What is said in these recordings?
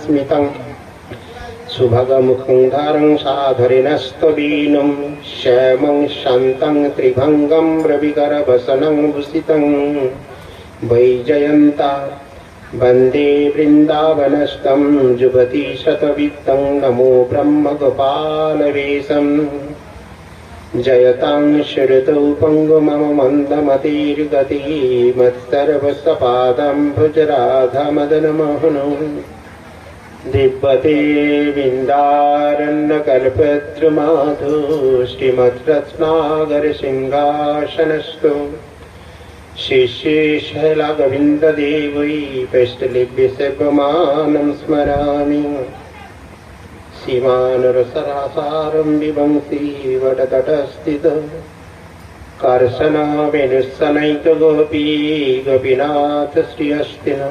स्मितं सुभगमुखं धारं साधरिणस्तवीनं श्यामं शान्तं त्रिभङ्गं रविकरवसनं भूषितं वैजयन्ता वन्दे वृन्दावनस्थं जुगति शतवित्तं नमो ब्रह्मगोपालवेशम् जयतां शरदौ पङ्गुमम मन्दमतिर्गतिः मत्सर्वसपादं भुजराधामदनमोहनो दिव्यते विन्दारण्यकल्पद्रुमाधुष्टिमद्रत्नागरसिंहासनस्थो शिष्येशैलागविन्ददेवै पेष्टलिभ्यसेव्यमानं स्मरामि सीमानरसरासारं विभंसि वटतटस्थित कर्शनावेणुसनैकगोपी गोपीनाथ श्रियस्तिन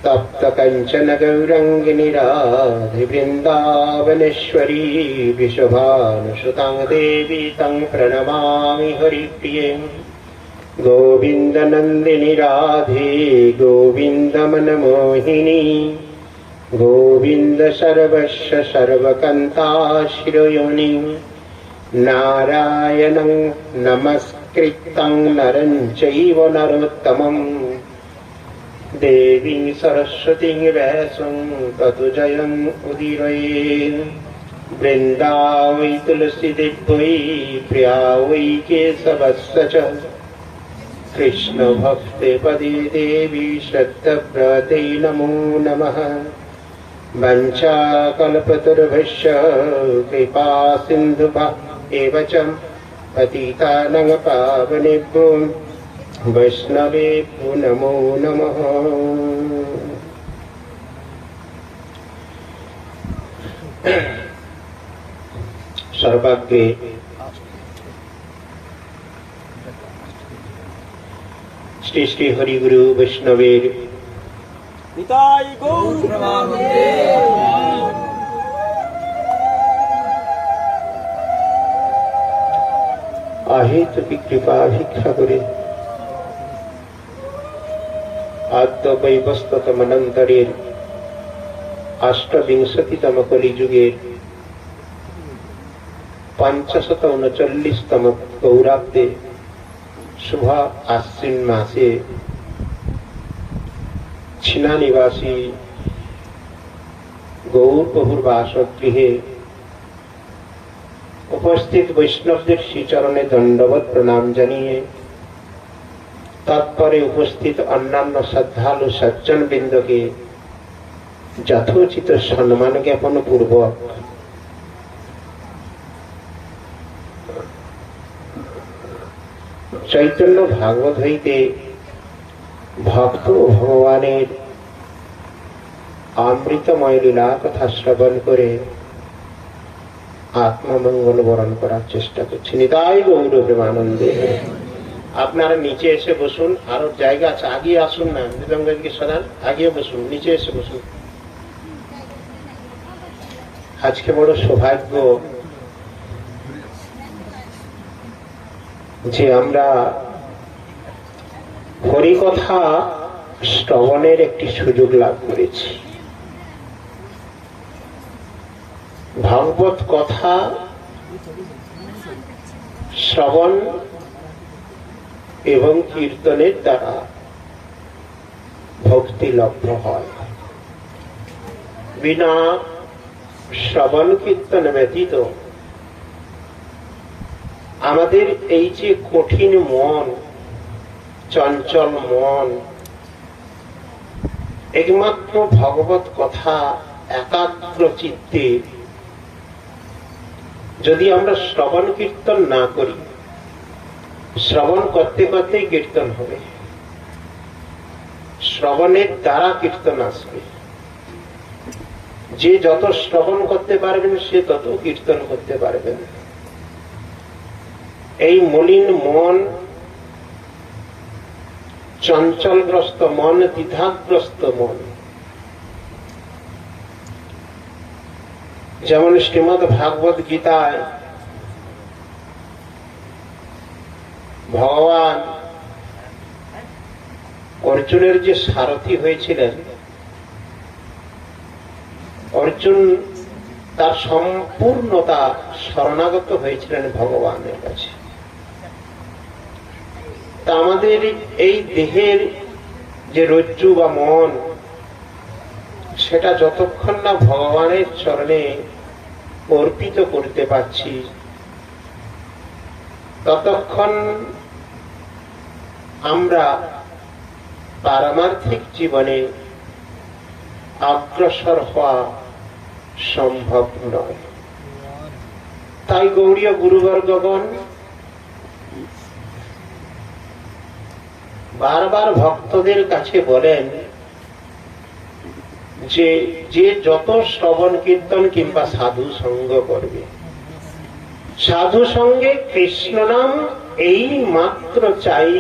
तप्तकञ्चन गौरङ्गिनी राधे वृन्दावनेश्वरी विशभानुसुतां देवी तं प्रणमामि हरिप्रिये गोविन्दनन्दिनी राधे गोविन्दमनमोहिनी गोविन्द सर्वस्य सर्वकान्ताशिरोयोनि नारायणं नमस्कृतं नरं चैव नरोत्तमम् देवीं सरस्वतीं व्यासं ततो जयम् उदीरयेत् वृन्दावै तुलसीदेव्यै प्रिया वै केशवस्य च कृष्ण भक्ते पदे देवी श्रद्धव्रते नमो नमः वञ्चाकल्पतरुभ्यश्च कृपा सिन्धुभ्य एव च पतितानां पावनेभ्यो वैष्णवेभ्यो नमो नमः। सर्वाग्रे श्री श्री हरि गुरु वैष्णवेर निताई गौर प्रेमानंदे अहेतुकी कृपा भिक्षा करे आद्य वैवस्वतमनन्तरेर अष्टविंशतितम कलिजुगेर 539तम गौराब्दे शुभ आश्विन मासे छिना निवासी गौर प्रभुर बासगृहे उपस्थित वैष्णवদের श्रीचरणे दंडवत प्रणाम जानिए तत्परे उपस्थित अन्यान्य श्रद्धालु सज्जन बृंद के यथोचित सम्मान ज्ञापन पूर्वक चैतन्य भागवत हईते भक्त भगवानेर अमृतमय लीला कथा श्रवण करे आत्ममंगल बरण करार चेष्टा करछि। निताई गौर प्रेमानंदे আপনারা নিচে এসে বসুন, আরো জায়গা আছে, আগিয়ে আসুন না, মৃদঙ্গকে সদান আগিয়ে বসুন, নিচে এসে বসুন। আজকে বড় সৌভাগ্য যে আমরা হরিকথা শ্রবণের একটি সুযোগ লাভ করেছি। ভাগবত কথা শ্রবণ এবং কীর্তনের দ্বারা ভক্তি লব্ধ হয়। বিনা শ্রবণ কীর্তন ব্যতীত আমাদের এই যে কঠিন মন, চঞ্চল মন, একমাত্র ভগবত কথা একাগ্র চিত্তে যদি আমরা শ্রবণ কীর্তন না করি, শ্রবণ করতে করতেই কীর্তন হবে, শ্রবণের দ্বারা কীর্তন আসবে। যে যত শ্রবণ করতে পারবেন সে তত কীর্তন করতে পারবেন। এই মলিন মন, চঞ্চলগ্রস্ত মন, দ্বিধাগ্রস্ত মন, যেমন শ্রীমদ্ ভাগবত গীতায় ভগবান অর্জুনের যে সারথি হয়েছিলেন, অর্জুন তার সম্পূর্ণতা শরণাগত হয়েছিলেন ভগবানের কাছে। তা আমাদের এই দেহের যে রজ্জু বা মন, সেটা যতক্ষণ না ভগবানের চরণে অর্পিত করতে পারছি, ততক্ষণ আমরা পারমার্থিক জীবনে অগ্রসর হওয়া সম্ভব নয়। তাই গৌড়ীয় গুরুবর্গগণ বারবার ভক্তদের কাছে বলেন যে যে যত শ্রবণ কীর্তন কিংবা সাধু সঙ্গ করবে, সাধু সঙ্গে কৃষ্ণ নাম এই মাত্র চাই,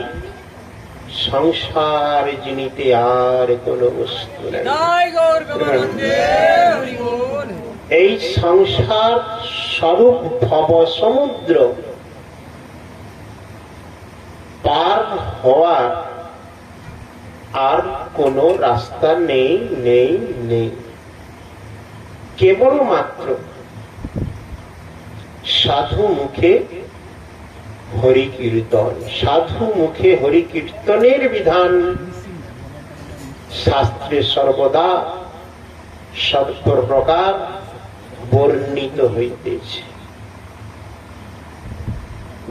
সংসার জিনিতে আর কোনো বস্তু নেই। এই সংসার স্বরূপ ভব সমুদ্র পার হওয়ার আর কোনো রাস্তা নেই নেই নেই। কেবলমাত্র সাধু মুখে হরি কীর্তন, সাধু মুখে হরি কীর্তনের বিধান শাস্ত্রে সর্বদা সর্বপ্রকার বর্ণিত হইতেছে।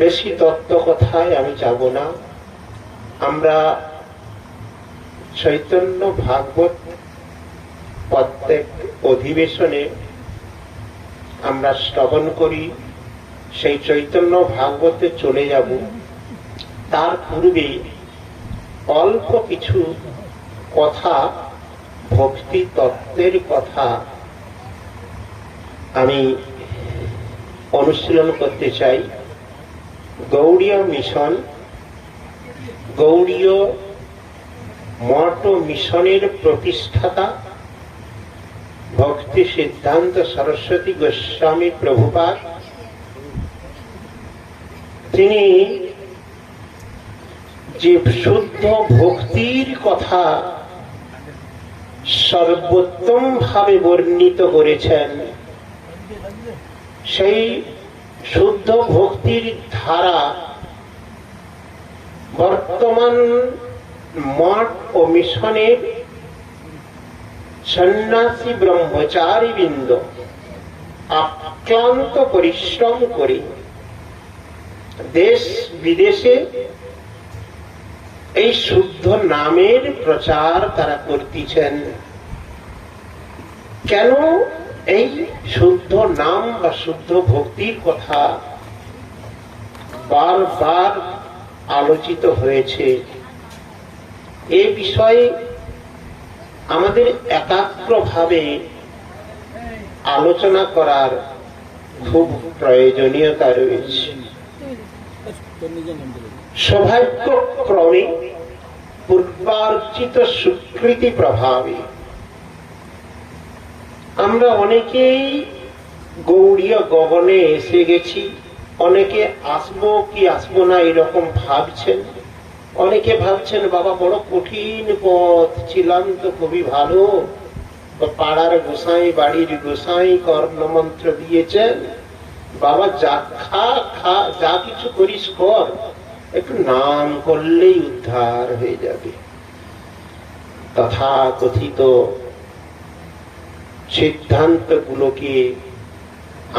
বেশি তত্ত্ব কথায় আমি যাব না। আমরা চৈতন্য ভাগবত প্রত্যেক অধিবেশনে আমরা শ্রবণ করি, সেই চৈতন্য ভাগবতে চলে যাব। তার পূর্বে অল্প কিছু কথা, ভক্তি তত্ত্বের কথা আমি অনুশীলন করতে চাই। গৌড়ীয় মিশন, গৌড়ীয় মঠ ও মিশনের প্রতিষ্ঠাতা ভক্তি সিদ্ধান্ত সরস্বতী গোস্বামী প্রভুপাদ, তিনি যে শুদ্ধ ভক্তির কথা সর্বোত্তম ভাবে বর্ণিত করেছেন, সেই শুদ্ধ ভক্তির ধারা বর্তমান মঠ ও মিশনের সন্ন্যাসী ব্রহ্মচারী বৃন্দ অক্লান্ত পরিশ্রম করে দেশ বিদেশে এই শুদ্ধ নামের প্রচার তারা করতেছেন। কেন এই শুদ্ধ নাম বা শুদ্ধ ভক্তির কথা বারবার আলোচিত হয়েছে, এ বিষয়ে আমাদের একাগ্রভাবে আলোচনা করার খুব প্রয়োজনীয়তা রয়েছে। সৌভাগ্যক্রমে পূর্বার্জিত স্বীকৃতি প্রভাবে আমরা অনেকেই গৌড়ীয় গগনে এসে গেছি। অনেকে আসবো কি আসবো না এরকম ভাবছেন। অনেকে ভাবছেন বাবা বড় কঠিন পথ, ছিলাম তো খুবই ভালো, পাড়ার গোসাই, বাড়ির গোসাই কর্ণমন্ত্র দিয়েছেন, বাবা যা খা খা, যা কিছু করিস কর, একটু নাম করলেই উদ্ধার হয়ে যাবে। তথা কথিত সিদ্ধান্ত গুলোকে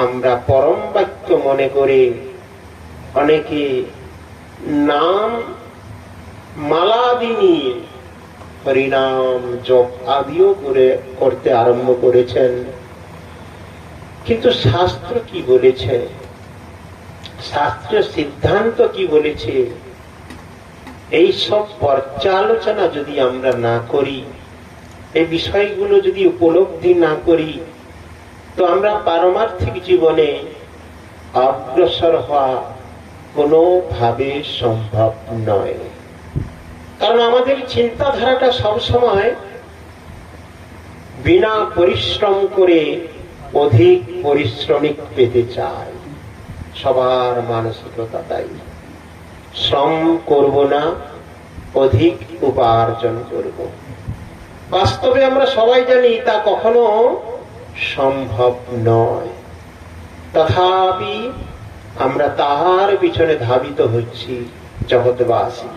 আমরা পরম বাক্য মনে করে অনেকে নাম মালাদি নিয়ে হরিনাম জপ আদিও করতে আরম্ভ করেছেন। কিন্তু শাস্ত্র কি বলেছে, শাস্ত্রীয় সিদ্ধান্ত কি বলেছে, এই সব পর্যালোচনা যদি আমরা না করি, এই বিষয়গুলো যদি উপলব্ধি না করি, তো আমরা পারমার্থিক জীবনে অগ্রসর হওয়া কোনোভাবে সম্ভব নয়। কারণ আমাদের চিন্তাধারাটা সবসময় বিনা পরিশ্রম করে অধিক পরিশ্রমিক পেতে চায়। সবার মানসিকতা তাই। শ্রম করব না, অধিক উপার্জন করব। বাস্তবে আমরা সবাই জানি তা কখনো সম্ভব নয়, তথাপি আমরা তাহার পিছনে ধাবিত হচ্ছি। জগৎবাসী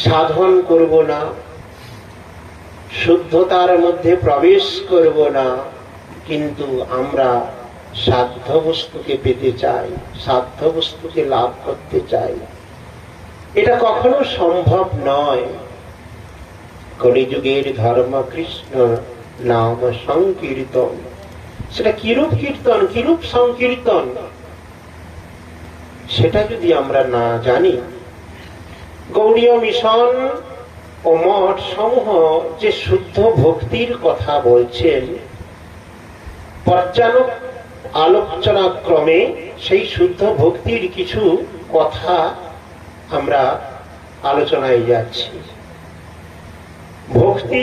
সাধন করব না, শুদ্ধতার মধ্যে প্রবেশ করব না, কিন্তু আমরা সাধ্য বস্তুকে পেতে চাই, সাধ্য বস্তুকে লাভ করতে চাই। এটা কখনো সম্ভব নয়। কলিযুগের ধর্ম কৃষ্ণ নাম সংকীর্তন, সেটা কিরূপ কীর্তন, কিরূপ সংকীর্তন, সেটা যদি আমরা না জানি, গৌড়ীয় মিশন ও মঠ সমূহ যে শুদ্ধ ভক্তির কথা বলছেন, পর্যালোক আলোচনা ক্রমে সেই শুদ্ধ ভক্তির কিছু কথা আমরা আলোচনায় যাচ্ছি। ভক্তি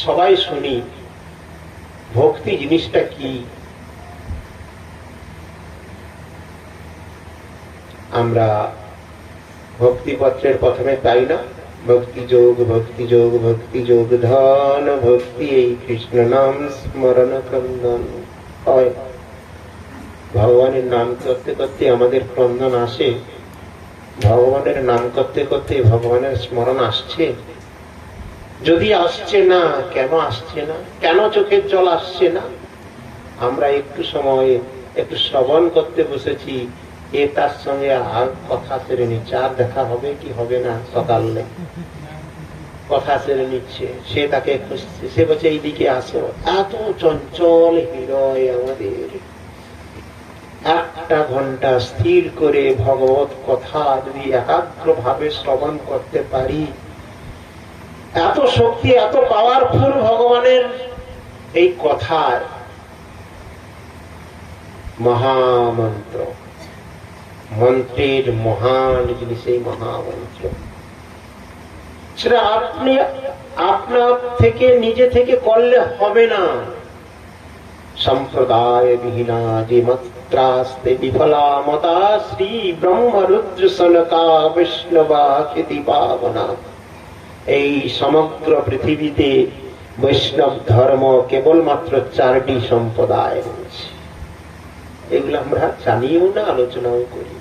সবাই শুনি, ভক্তি জিনিসটা কি? আমরা ভক্তিপত্রের প্রথমে পাই না, ভক্তি যোগ, ভক্তি যোগ, ভক্তি যোগ ধন ভক্তি, এই কৃষ্ণ নাম স্মরণ ক্রন্দন হয়। ভগবানের নাম করতে করতে আমাদের ক্রন্দন আসে, ভগবানের নাম করতে করতে ভগবানের স্মরণ আসছে। যদি আসছে না, কেন আসছে না? কেন চোখের জল আসছে না? আমরা একটু সময় একটু শ্রবণ করতে বসেছি, এ তার সঙ্গে আর কথা সেরে নিচ্ছে, আর দেখা হবে কি হবে না, সকালে কথা সেরে নিচ্ছে, সে তাকে খুঁজছে, সে বলছে এইদিকে আসো। এত চঞ্চল হৃদয় আমাদের, একটা ঘন্টা স্থির করে ভগবত কথা যদি একাগ্র ভাবে শ্রবণ করতে পারি, এত শক্তি, এত পাওয়ারফুল ভগবানের এই কথার মহামন্ত্র, মন্ত্রের মহান জিনিস এই মহামন্ত্র। সেটা আপনি আপনার থেকে নিজে থেকে করলে হবে না। সম্প্রদায় বিহীনা যে মাত্রাস্তে বিফলা মতা শ্রী ব্রহ্ম রুদ্র সনকা বৈষ্ণবা খ্যাতি পাবনা। এই সমগ্র পৃথিবীতে বৈষ্ণব ধর্ম কেবলমাত্র 4টি সম্প্রদায় রয়েছে। এগুলো আমরা জানিও না, আলোচনাও করি।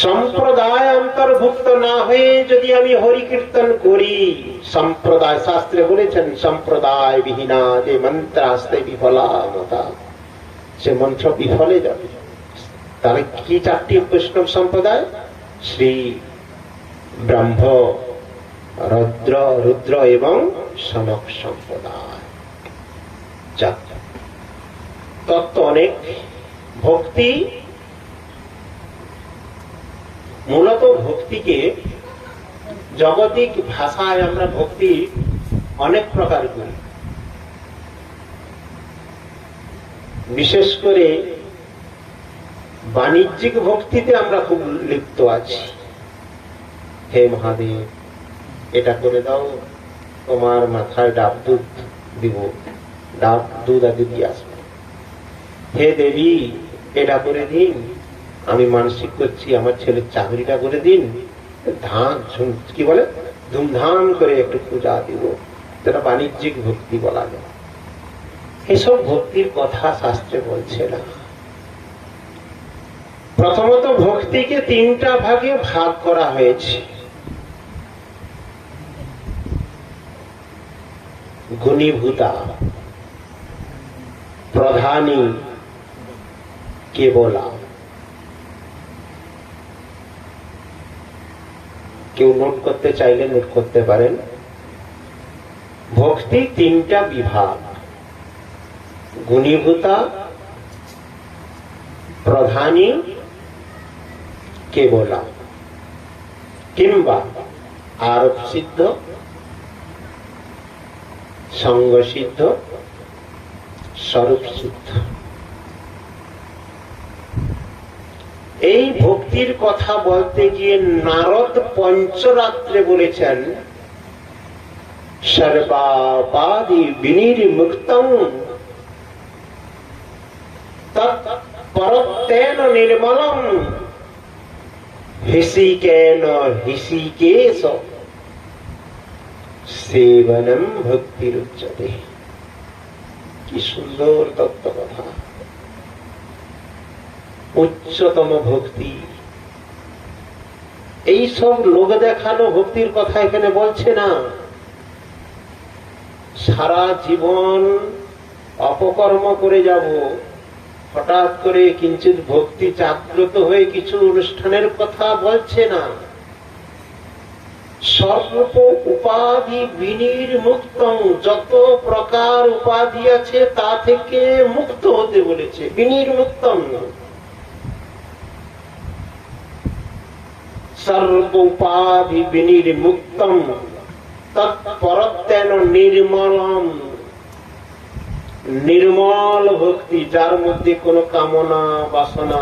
সম্প্রদায় অন্তর্ভুক্ত না হয়ে যদি আমি হরি কীর্তন করি, সম্প্রদায় শাস্ত্রে বলেছেন সম্প্রদায় বিহীনা যে মন্ত্রাস্তে বিফলা মতা, সে মন্ত্র বিফলে যাবে। তাহলে কি 4টি বৈষ্ণব সম্প্রদায়? শ্রী ব্রহ্ম, রুদ্র এবং সনক সম্প্রদায়। তত্ত্ব অনেক। ভক্তি মূলত ভক্তিকে জাগতিক ভাষায় আমরা ভক্তি অনেক প্রকার করি। বিশেষ করে বাণিজ্যিক ভক্তিতে আমরা খুব লিপ্ত আছি। হে মহাদেব, এটা করে দাও, তোমার মাথায় ডাব দুধ দিব, ডাব দুধ আদি দিয়ে আসবে। হে দেবী, এটা করে দিন, আমি মানসিক করছি আমার ছেলের চাকরিটা করে দিন, কি বলে ধুমধাম করে একটু পূজা দিব, যেটা বাণিজ্যিক ভক্তি বলা যায়। এসব ভক্তির কথা শাস্ত্রে বলছে না। প্রথমত ভক্তিকে 3টা ভাগে ভাগ করা হয়েছে। গুণীভূতা, প্রধানী, কেবলা। কেউ নোট করতে চাইলে নোট করতে পারেন। ভক্তি 3টা বিভাগ, গুণীভূতা, প্রধানী, কেবলা, কিংবা আরোপ সিদ্ধ, সঙ্গ সিদ্ধ, স্বরূপ সিদ্ধ। এই ভক্তির কথা বলতে গিয়ে নারদ পঞ্চরাত্রে বলেছেন সর্বাপাদি বিনির্মুক্তং তৎপরত্বেন নির্মলং হিসিকেন হিসিকেশ সেবনম ভক্তির উচ্চতে। কি সুন্দর তত্ত্ব কথা। উচ্চতম ভক্তি, এই সব লোক দেখানো ভক্তির কথা এখানে বলছে না। সারা জীবন অপকর্ম করে যাব, হঠাৎ করে কিঞ্চিত ভক্তি জাগ্রত হয়ে কিছু অনুষ্ঠানের কথা বলছে না। সর্ব উপাধি বিনির্মুক্তং, যত প্রকার উপাধি আছে তা থেকে মুক্ত হতে বলেছে। বিনির্মুক্তং সর্ব উপাধি বিনির্মুক্তম তৎপরত্বেন নির্মলম। নির্মল ভক্তি, যার মধ্যে কোনো কামনা বাসনা